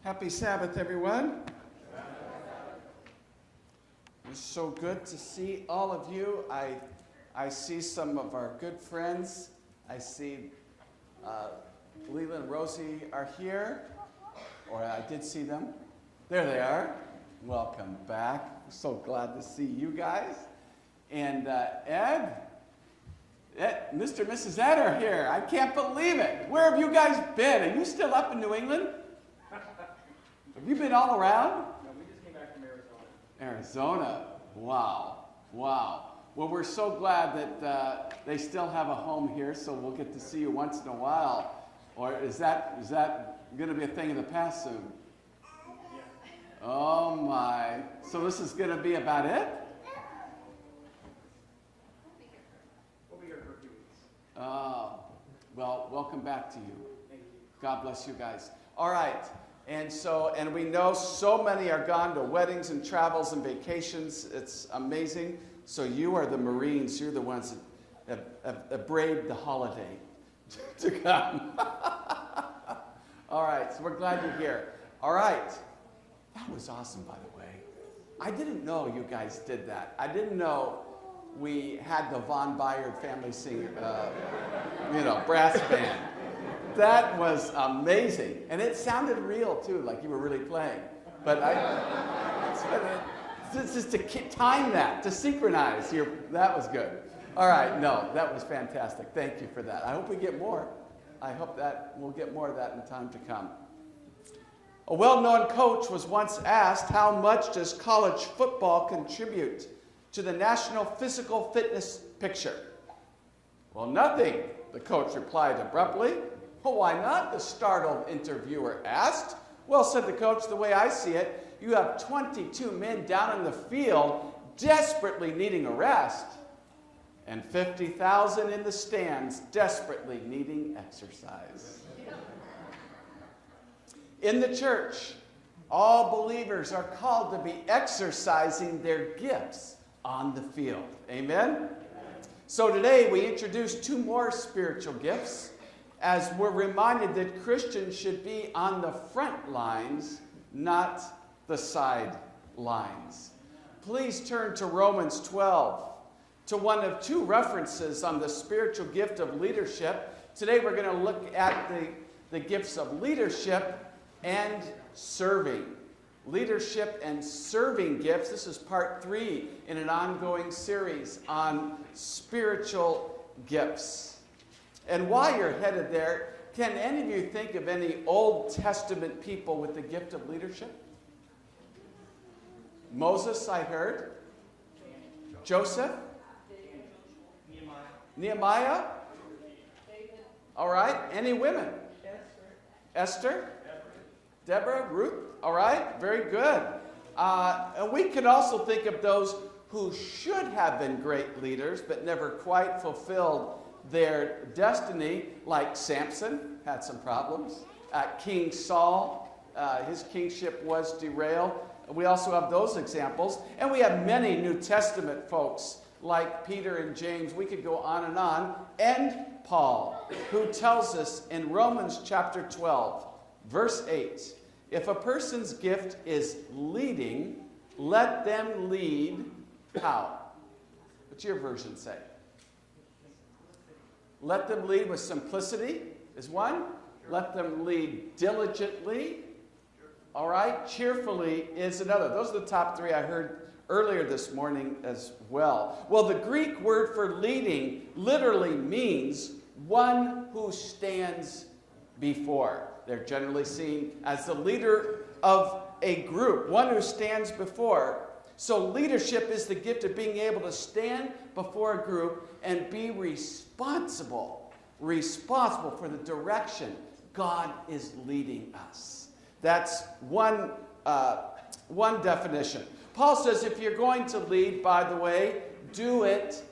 Happy Sabbath, everyone. It's so good to see all of you. I see some of our good friends. I see Leland and Rosie are here, or I did see them. There they are. Welcome back. I'm so glad to see you guys. And Ed, Mr. and Mrs. Ed are here. I can't believe it. Where have you guys been? Are you still up in New England? Have you been all around? No, we just came back from Arizona. Arizona. Wow. Well, we're so glad that they still have a home here, so we'll get to see you once in a while. Or is that going to be a thing of the past soon? Yeah. Oh, my. So this is going to be about it? We'll be here for a few weeks. Oh, well, welcome back to you. Thank you. God bless you guys. All right. And we know so many are gone to weddings and travels and vacations. It's amazing. So you are the Marines. You're the ones that have braved the holiday to come. All right. So we're glad you're here. All right. That was awesome, by the way. I didn't know you guys did that. I didn't know we had the Von Bayard family sing, brass band. That was amazing. And it sounded real, too, like you were really playing. But just to time that, to synchronize, that was good. All right, no, that was fantastic. Thank you for that. I hope we get more. I hope that we'll get more of that in time to come. A well-known coach was once asked, how much does college football contribute to the national physical fitness picture? Well, nothing, the coach replied abruptly. Well, why not? The startled interviewer asked. Well, said the coach, the way I see it, you have 22 men down in the field desperately needing a rest, and 50,000 in the stands desperately needing exercise. In the church, all believers are called to be exercising their gifts on the field. Amen? So today we introduce two more spiritual gifts, as we're reminded that Christians should be on the front lines, not the side lines. Please turn to Romans 12, to one of two references on the spiritual gift of leadership. Today we're going to look at the gifts of leadership and serving. Leadership and serving gifts. This is part 3 in an ongoing series on spiritual gifts. And while you're headed there, can any of you think of any Old Testament people with the gift of leadership? Moses, I heard. Joseph? Nehemiah? All right. Any women? Esther? Deborah? Ruth? All right. Very good. And we can also think of those who should have been great leaders but never quite fulfilled their destiny, like Samson, had some problems. King Saul, his kingship was derailed. We also have those examples. And we have many New Testament folks like Peter and James. We could go on. And Paul, who tells us in Romans chapter 12, verse 8, if a person's gift is leading, let them lead how? What's your version say? Let them lead with simplicity is one. Let them lead diligently. All right. Cheerfully is another. Those are the top 3 I heard earlier this morning as well. Well, the Greek word for leading literally means one who stands before. They're generally seen as the leader of a group, one who stands before. So leadership is the gift of being able to stand before a group and be responsible for the direction God is leading us. That's one definition. Paul says if you're going to lead, by the way, do it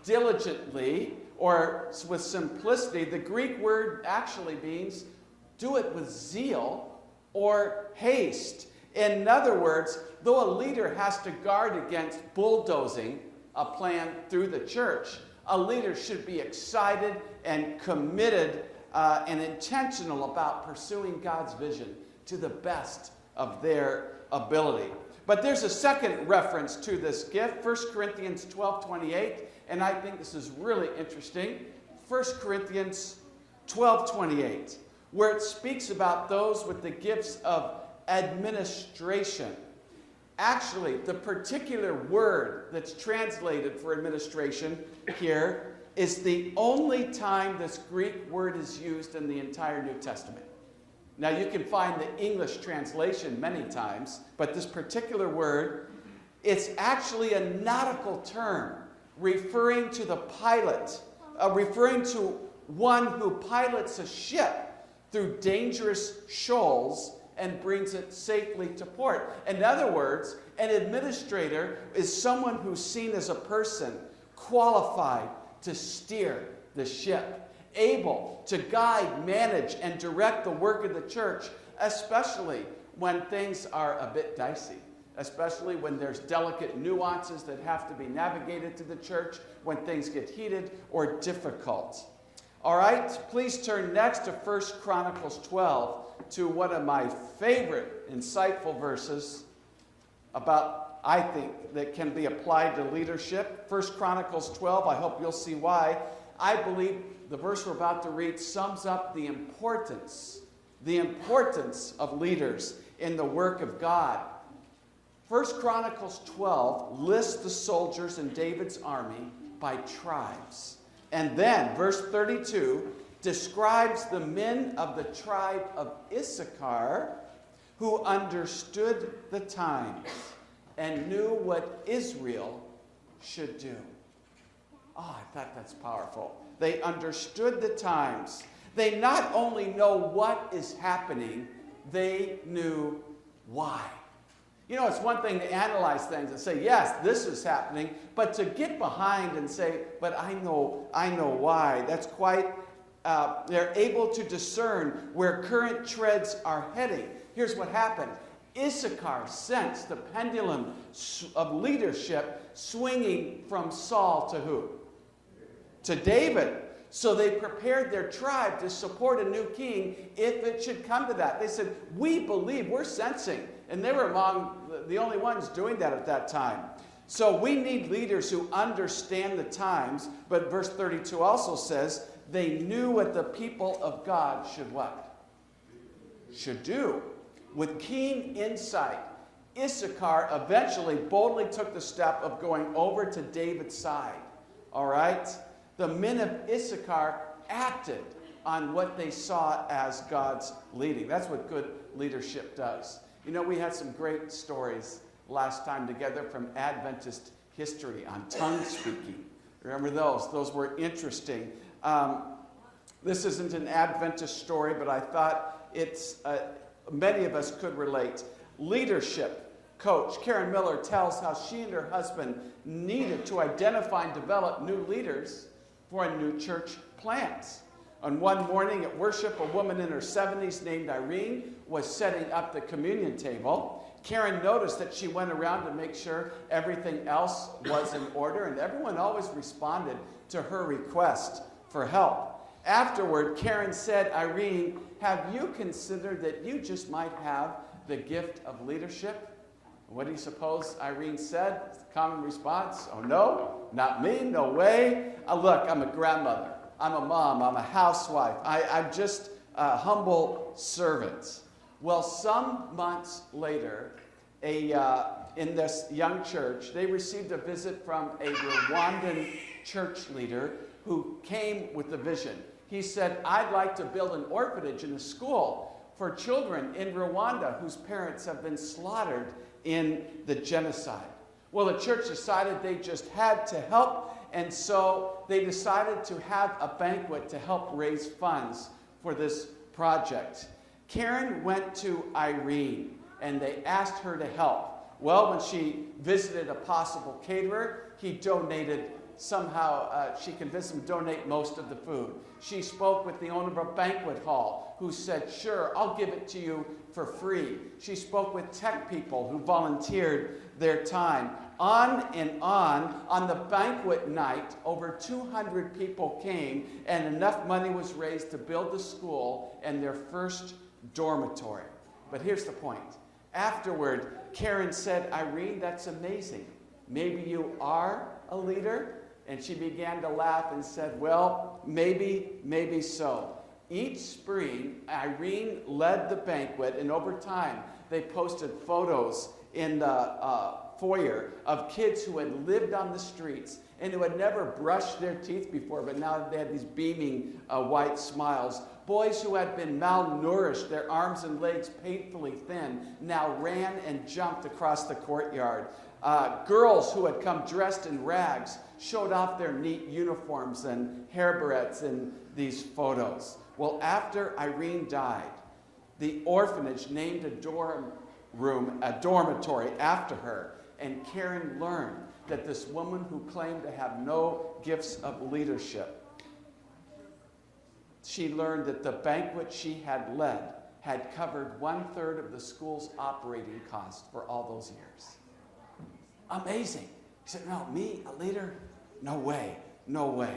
diligently or with simplicity. The Greek word actually means do it with zeal or haste. In other words, though a leader has to guard against bulldozing a plan through the church, a leader should be excited and committed and intentional about pursuing God's vision to the best of their ability. But there's a second reference to this gift, 1 Corinthians 12:28, and I think this is really interesting. 1 Corinthians 12:28, where it speaks about those with the gifts of administration. Actually, the particular word that's translated for administration here is the only time this Greek word is used in the entire New Testament. Now, you can find the English translation many times, but this particular word, it's actually a nautical term referring to the pilot, referring to one who pilots a ship through dangerous shoals and brings it safely to port. In other words, an administrator is someone who's seen as a person qualified to steer the ship, able to guide, manage, and direct the work of the church, especially when things are a bit dicey, especially when there's delicate nuances that have to be navigated to the church, when things get heated or difficult. All right, please turn next to 1 Chronicles 12, to one of my favorite insightful verses about, I think, that can be applied to leadership. 1 Chronicles 12, I hope you'll see why. I believe the verse we're about to read sums up the importance of leaders in the work of God. 1 Chronicles 12 lists the soldiers in David's army by tribes. And then, verse 32 describes the men of the tribe of Issachar who understood the times and knew what Israel should do. Oh, I thought that's powerful. They understood the times. They not only know what is happening, they knew why. You know, it's one thing to analyze things and say, yes, this is happening, but to get behind and say, but I know why. That's quite, they're able to discern where current trends are heading. Here's what happened. Issachar sensed the pendulum of leadership swinging from Saul to who? To David. So they prepared their tribe to support a new king if it should come to that. They said, we believe, we're sensing. And they were among the only ones doing that at that time. So we need leaders who understand the times. But verse 32 also says, they knew what the people of God should what? Should do. With keen insight, Issachar eventually boldly took the step of going over to David's side. All right? The men of Issachar acted on what they saw as God's leading. That's what good leadership does. You know, we had some great stories last time together from Adventist history on tongue speaking. Remember those? Those were interesting. This isn't an Adventist story, but I thought it's many of us could relate. Leadership coach Karen Miller tells how she and her husband needed to identify and develop new leaders for a new church plant. On one morning at worship, a woman in her 70s named Irene was setting up the communion table. Karen noticed that she went around to make sure everything else was in order, and everyone always responded to her request for help. Afterward, Karen said, Irene, have you considered that you just might have the gift of leadership? What do you suppose Irene said? Common response, oh no, not me, no way. Look, I'm a grandmother. I'm a mom. I'm a housewife. I'm just a humble servant. Well, some months later, in this young church, they received a visit from a Rwandan church leader who came with the vision. He said, I'd like to build an orphanage and a school for children in Rwanda whose parents have been slaughtered in the genocide. Well, the church decided they just had to help, and so they decided to have a banquet to help raise funds for this project. Karen went to Irene, and they asked her to help. Well, when she visited a possible caterer, he donated somehow, she convinced him to donate most of the food. She spoke with the owner of a banquet hall who said, sure, I'll give it to you for free. She spoke with tech people who volunteered their time. On and on the banquet night, over 200 people came, and enough money was raised to build the school and their first dormitory. But here's the point. Afterward, Karen said, Irene, that's amazing. Maybe you are a leader? And she began to laugh and said, well, maybe so. Each spring, Irene led the banquet, and over time, they posted photos in the foyer of kids who had lived on the streets and who had never brushed their teeth before, but now they had these beaming white smiles. Boys who had been malnourished, their arms and legs painfully thin, now ran and jumped across the courtyard. Girls who had come dressed in rags showed off their neat uniforms and hair barrettes in these photos. Well, after Irene died, the orphanage named a dormitory after her, and Karen learned that this woman who claimed to have no gifts of leadership, she learned that the banquet she had led had covered 1/3 of the school's operating costs for all those years. Amazing. He said, no, me, a leader? No way, no way.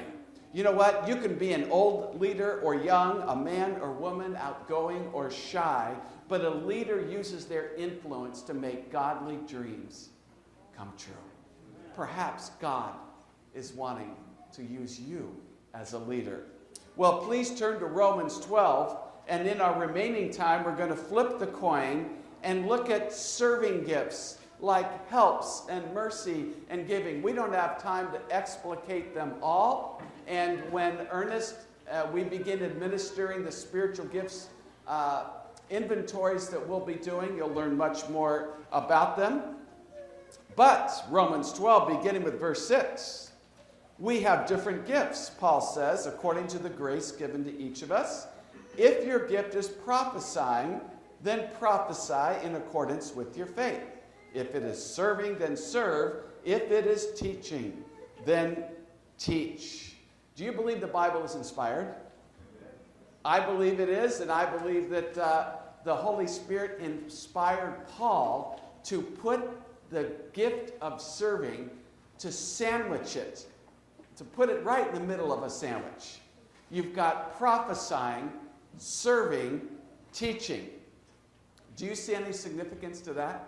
You know what? You can be an old leader or young, a man or woman, outgoing or shy, but a leader uses their influence to make godly dreams come true. Perhaps God is wanting to use you as a leader. Well, please turn to Romans 12, and in our remaining time, we're going to flip the coin and look at serving gifts like helps and mercy and giving. We don't have time to explicate them all, and when Ernest, we begin administering the spiritual gifts inventories that we'll be doing, you'll learn much more about them. But Romans 12, beginning with verse 6, we have different gifts, Paul says, according to the grace given to each of us. If your gift is prophesying, then prophesy in accordance with your faith. If it is serving, then serve. If it is teaching, then teach. Do you believe the Bible is inspired? I believe it is, and I believe that the Holy Spirit inspired Paul to put the gift of serving, to sandwich it, to put it right in the middle of a sandwich. You've got prophesying, serving, teaching. Do you see any significance to that?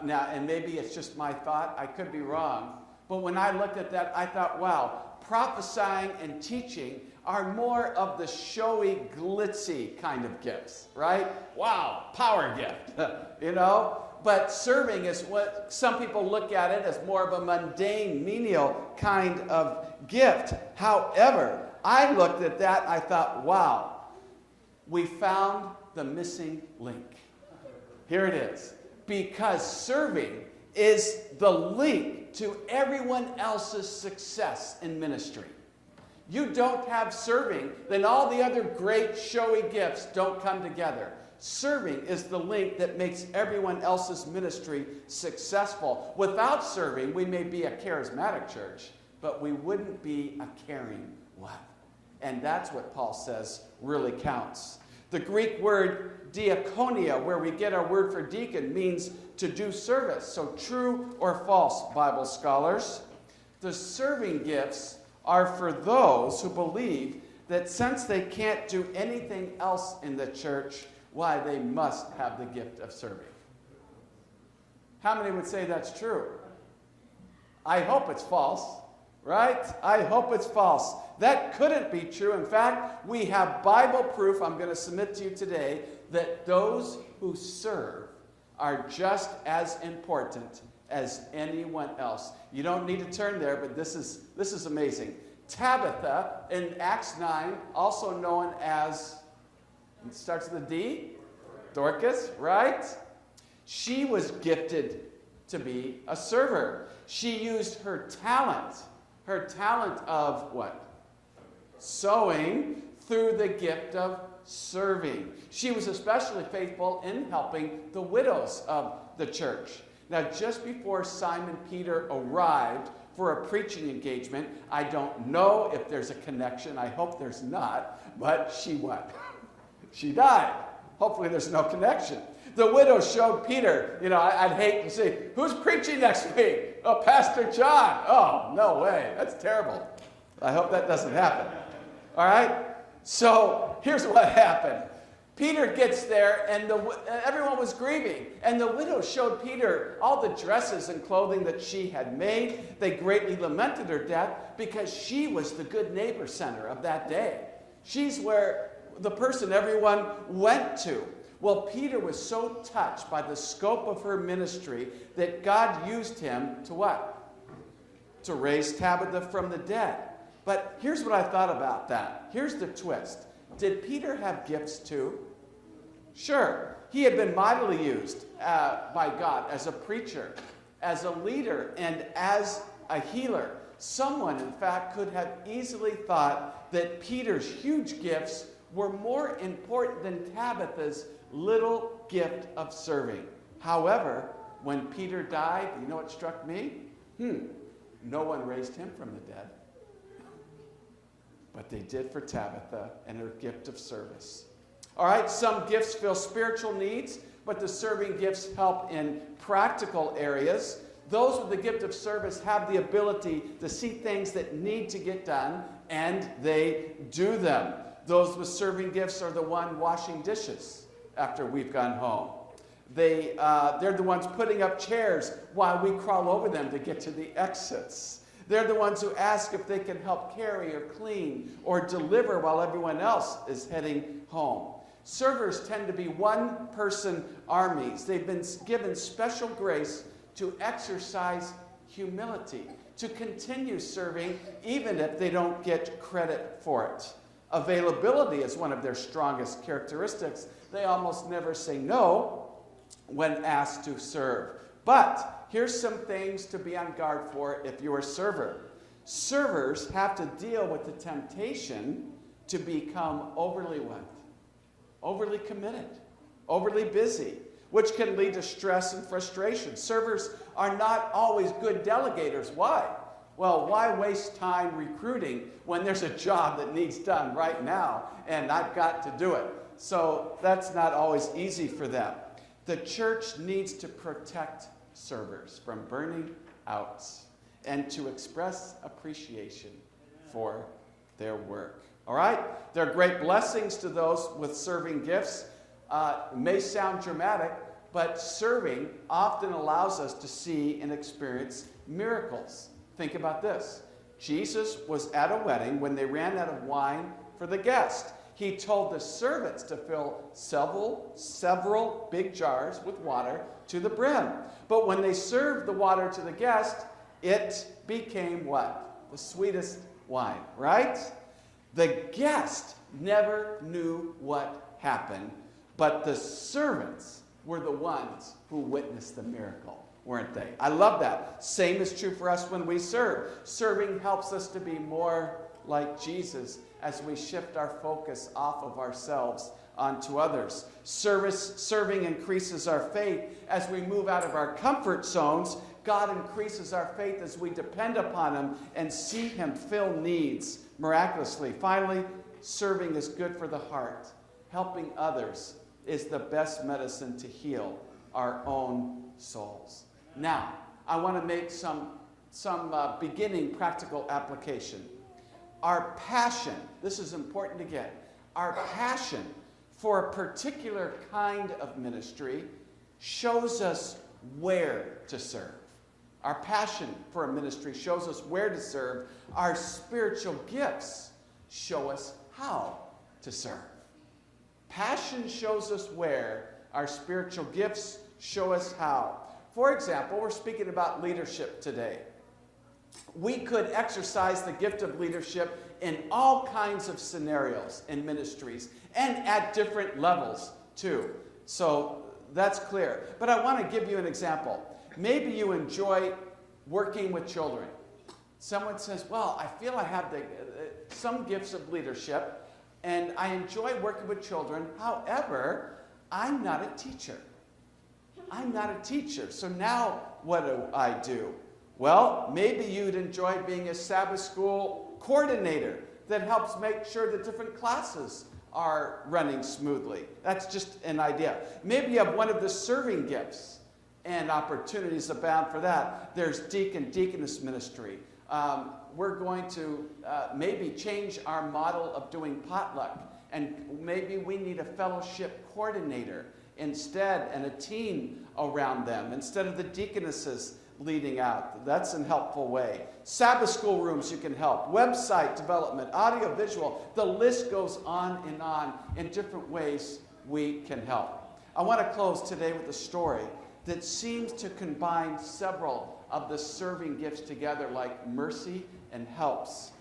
Now, and maybe it's just my thought. I could be wrong. But when I looked at that, I thought, wow, prophesying and teaching are more of the showy, glitzy kind of gifts, right? Wow, power gift, you know? But serving is what some people look at it as more of a mundane, menial kind of gift. However, I looked at that, I thought, wow, we found the missing link. Here it is. Because serving is the link to everyone else's success in ministry. You don't have serving, then all the other great showy gifts don't come together. Serving is the link that makes everyone else's ministry successful. Without serving, we may be a charismatic church, but we wouldn't be a caring one. And that's what Paul says really counts. The Greek word diakonia, where we get our word for deacon, means to do service. So true or false, Bible scholars? The serving gifts are for those who believe that since they can't do anything else in the church, why they must have the gift of serving. How many would say that's true? I hope it's false, right? I hope it's false. That couldn't be true. In fact, we have Bible proof, I'm going to submit to you today, that those who serve are just as important as anyone else. You don't need to turn there, but this is amazing. Tabitha in Acts 9, also known as, it starts with a D, Dorcas, right? She was gifted to be a server. She used her talent of what? Sowing, through the gift of serving. She was especially faithful in helping the widows of the church. Now, just before Simon Peter arrived for a preaching engagement, I don't know if there's a connection. I hope there's not. But she what? She died. Hopefully there's no connection. The widow showed Peter, I'd hate to see, who's preaching next week? Oh, Pastor John. Oh, no way. That's terrible. I hope that doesn't happen. All right? So here's what happened. Peter gets there, and everyone was grieving. And the widow showed Peter all the dresses and clothing that she had made. They greatly lamented her death because she was the good neighbor center of that day. She's where the person everyone went to. Well, Peter was so touched by the scope of her ministry that God used him to what? To raise Tabitha from the dead. But here's what I thought about that. Here's the twist. Did Peter have gifts too? Sure. He had been mightily used by God as a preacher, as a leader, and as a healer. Someone, in fact, could have easily thought that Peter's huge gifts were more important than Tabitha's little gift of serving. However, when Peter died, you know what struck me? No one raised him from the dead. But they did for Tabitha and her gift of service. All right, some gifts fill spiritual needs, but the serving gifts help in practical areas. Those with the gift of service have the ability to see things that need to get done, and they do them. Those with serving gifts are the one washing dishes after we've gone home. They're the ones putting up chairs while we crawl over them to get to the exits. They're the ones who ask if they can help carry or clean or deliver while everyone else is heading home. Servers tend to be one-person armies. They've been given special grace to exercise humility, to continue serving even if they don't get credit for it. Availability is one of their strongest characteristics. They almost never say no when asked to serve. But here's some things to be on guard for if you're a server. Servers have to deal with the temptation to become overly what? Overly committed, overly busy, which can lead to stress and frustration. Servers are not always good delegators. Why? Well, why waste time recruiting when there's a job that needs done right now and I've got to do it? So that's not always easy for them. The church needs to protect servers from burning out and to express appreciation for their work. All right? There are great blessings to those with serving gifts. It may sound dramatic, but serving often allows us to see and experience miracles. Think about this. Jesus was at a wedding when they ran out of wine for the guest. He told the servants to fill several big jars with water to the brim. But when they served the water to the guest, it became what? The sweetest wine, right? The guest never knew what happened, but the servants were the ones who witnessed the miracle, weren't they? I love that. Same is true for us when we serve. Serving helps us to be more like Jesus as we shift our focus off of ourselves onto others. Serving increases our faith as we move out of our comfort zones. God increases our faith as we depend upon Him and see Him fill needs miraculously. Finally, serving is good for the heart. Helping others is the best medicine to heal our own souls. Now, I want to make some beginning practical application. Our passion, this is important to get, our passion for a particular kind of ministry shows us where to serve. Our passion for a ministry shows us where to serve. Our spiritual gifts show us how to serve. Passion shows us where. Our spiritual gifts show us how. For example, we're speaking about leadership today. We could exercise the gift of leadership in all kinds of scenarios in ministries and at different levels too. So that's clear. But I want to give you an example. Maybe you enjoy working with children. Someone says, well, I feel I have some gifts of leadership and I enjoy working with children. However, I'm not a teacher. I'm not a teacher. So now what do I do? Well, maybe you'd enjoy being a Sabbath school coordinator that helps make sure that different classes are running smoothly. That's just an idea. Maybe you have one of the serving gifts, and opportunities abound for that. There's deaconess ministry. We're going to maybe change our model of doing potluck and maybe we need a fellowship coordinator instead, and a team around them instead of the deaconesses leading out. That's a helpful way. Sabbath school rooms you can help. Website development, audio visual. The list goes on in different ways we can help. I want to close today with a story that seems to combine several of the serving gifts together, like mercy and helps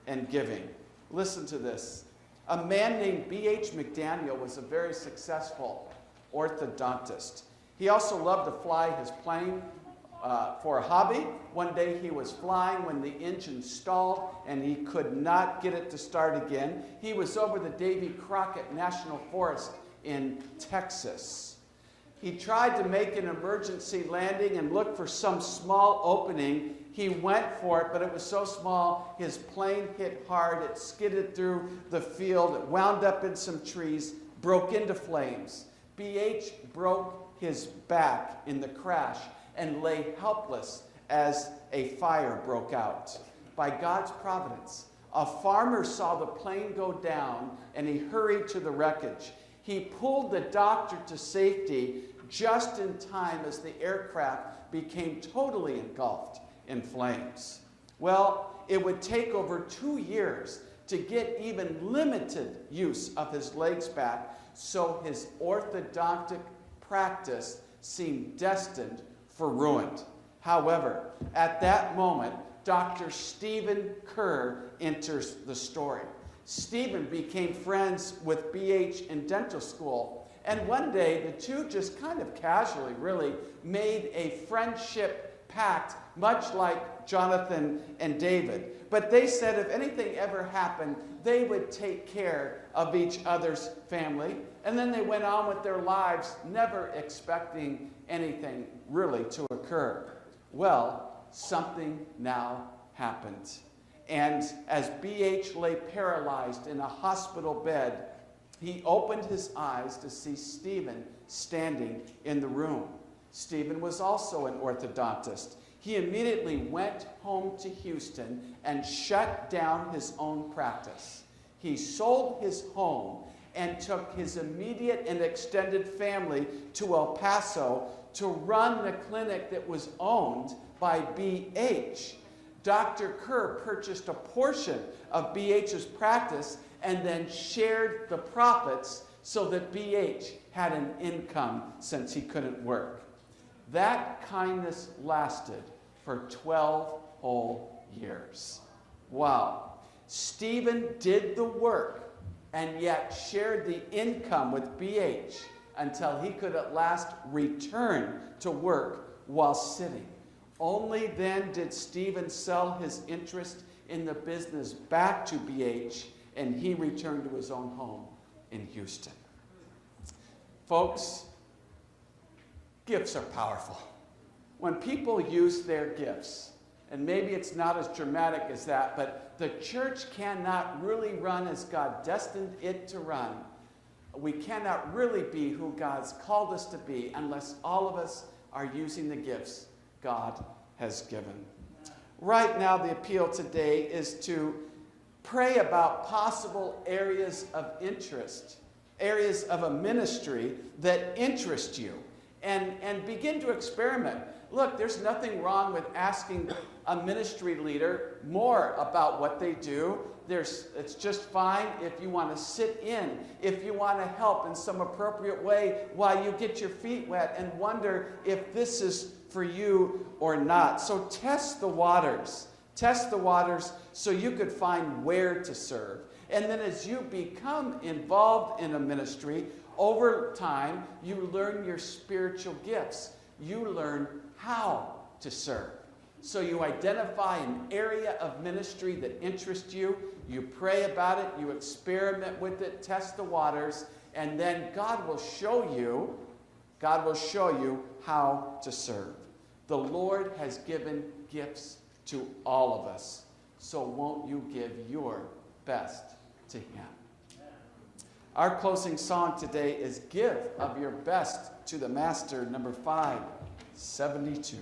and giving. Listen to this. A man named B.H. McDaniel was a very successful orthodontist. He also loved to fly his plane for a hobby. One day he was flying when the engine stalled and he could not get it to start again. He was over the Davy Crockett National Forest in Texas. He tried to make an emergency landing and look for some small opening. He went for it, but it was so small, his plane hit hard. It skidded through the field. It wound up in some trees, broke into flames. B.H. broke his back in the crash and lay helpless as a fire broke out. By God's providence, a farmer saw the plane go down and he hurried to the wreckage. He pulled the doctor to safety just in time as the aircraft became totally engulfed in flames. Well, it would take over 2 years to get even limited use of his legs back, so his orthodontic practice seemed destined for ruin. However, at that moment, Dr. Stephen Kerr enters the story. Stephen became friends with B.H. in dental school, and one day the two just kind of casually really made a friendship pact, much like Jonathan and David. But they said if anything ever happened, they would take care of each other's family. And then they went on with their lives, never expecting anything really to occur. Well, something now happened. And as B.H. lay paralyzed in a hospital bed, he opened his eyes to see Stephen standing in the room. Stephen was also an orthodontist. He immediately went home to Houston and shut down his own practice. He sold his home and took his immediate and extended family to El Paso to run the clinic that was owned by B.H. Dr. Kerr purchased a portion of B.H.'s practice and then shared the profits so that B.H. had an income since he couldn't work. That kindness lasted for 12 whole years. Wow. Stephen did the work and yet shared the income with B.H. until he could at last return to work while sitting. Only then did Stephen sell his interest in the business back to B.H., and he returned to his own home in Houston. Folks, gifts are powerful. When people use their gifts, and maybe it's not as dramatic as that, but the church cannot really run as God destined it to run. We cannot really be who God's called us to be unless all of us are using the gifts God has given. Right now, the appeal today is to pray about possible areas of interest, areas of a ministry that interest you, and begin to experiment. Look, there's nothing wrong with asking a ministry leader more about what they do. It's just fine if you want to sit in, if you want to help in some appropriate way while you get your feet wet and wonder if this is for you or not. So test the waters. Test the waters so you could find where to serve. And then as you become involved in a ministry, over time, you learn your spiritual gifts. You learn how to serve. So you identify an area of ministry that interests you. You pray about it. You experiment with it. Test the waters. And then God will show you how to serve. The Lord has given gifts to all of us. So won't you give your best to Him? Our closing song today is Give of Your Best to the Master, number 572.